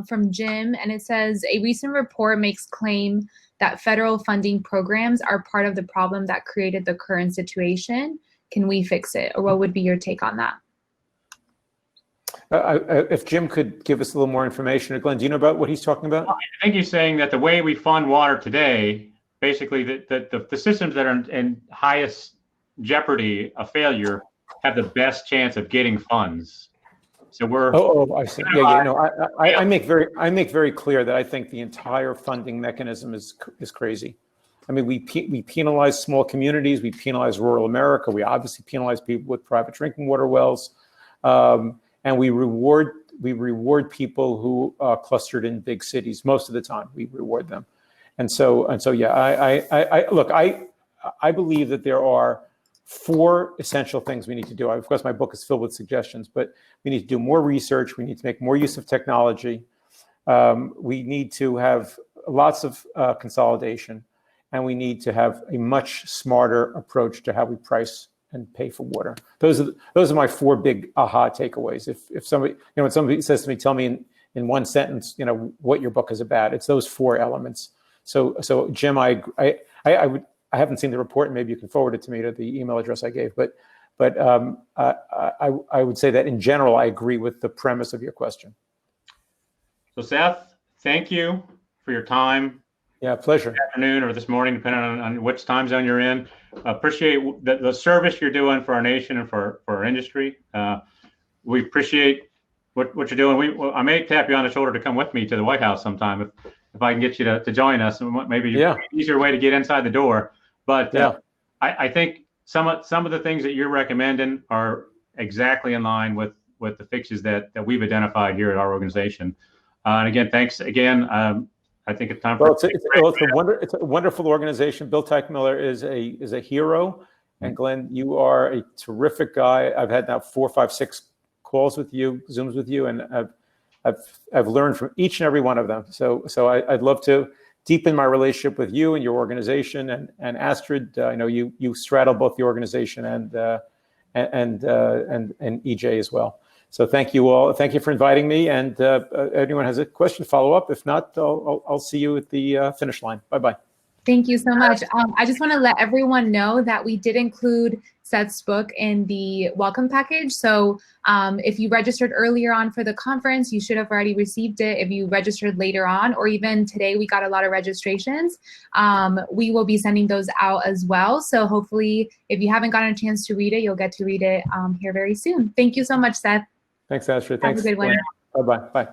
from Jim, and it says a recent report makes claim that federal funding programs are part of the problem that created the current situation. Can we fix it, or what would be your take on that? If Jim could give us a little more information. Or Glenn, do you know about what he's talking about? I think he's saying that the way we fund water today, basically the systems that are in highest jeopardy of failure have the best chance of getting funds. So we're. I see. I make very clear that I think the entire funding mechanism is crazy. I mean, we penalize small communities. We penalize rural America. We obviously penalize people with private drinking water wells. And we reward people who are clustered in big cities. Most of the time, we reward them. And so yeah, I believe that there are 4 essential things we need to do. Of course, my book is filled with suggestions, but we need to do more research. We need to make more use of technology. We need to have lots of consolidation, and we need to have a much smarter approach to how we price and pay for water. Those are my 4 big aha takeaways. If somebody, when somebody says to me, tell me in one sentence, what your book is about, it's those 4 elements. So Jim, I haven't seen the report, and maybe you can forward it to me to the email address I gave. But I would say that in general, I agree with the premise of your question. So Seth, thank you for your time. Yeah, pleasure. This afternoon or this morning, depending on which time zone you're in. Appreciate the service you're doing for our nation and for our industry. We appreciate what you're doing. I may tap you on the shoulder to come with me to the White House sometime if I can get you to join us. Maybe an easier way to get inside the door. But I think some of the things that you're recommending are exactly in line with the fixes that we've identified here at our organization. And again, thanks again. I think it's time for. It's a wonderful organization. Bill Teichmiller is a hero, and Glenn, you are a terrific guy. I've had now 4, 5, 6 calls with you, Zooms with you, and I've learned from each and every one of them. So I'd love to deepen my relationship with you and your organization, and Astrid. I know you straddle both the organization and EJ as well. So thank you all. Thank you for inviting me. And anyone has a question, follow up. If not, I'll see you at the finish line. Bye-bye. Thank you so much. I just want to let everyone know that we did include Seth's book in the welcome package. So if you registered earlier on for the conference, you should have already received it. If you registered later on, or even today, we got a lot of registrations. We will be sending those out as well. So hopefully, if you haven't gotten a chance to read it, you'll get to read it here very soon. Thank you so much, Seth. Thanks, Astrid. Thanks. Have a good one. Bye-bye. Bye.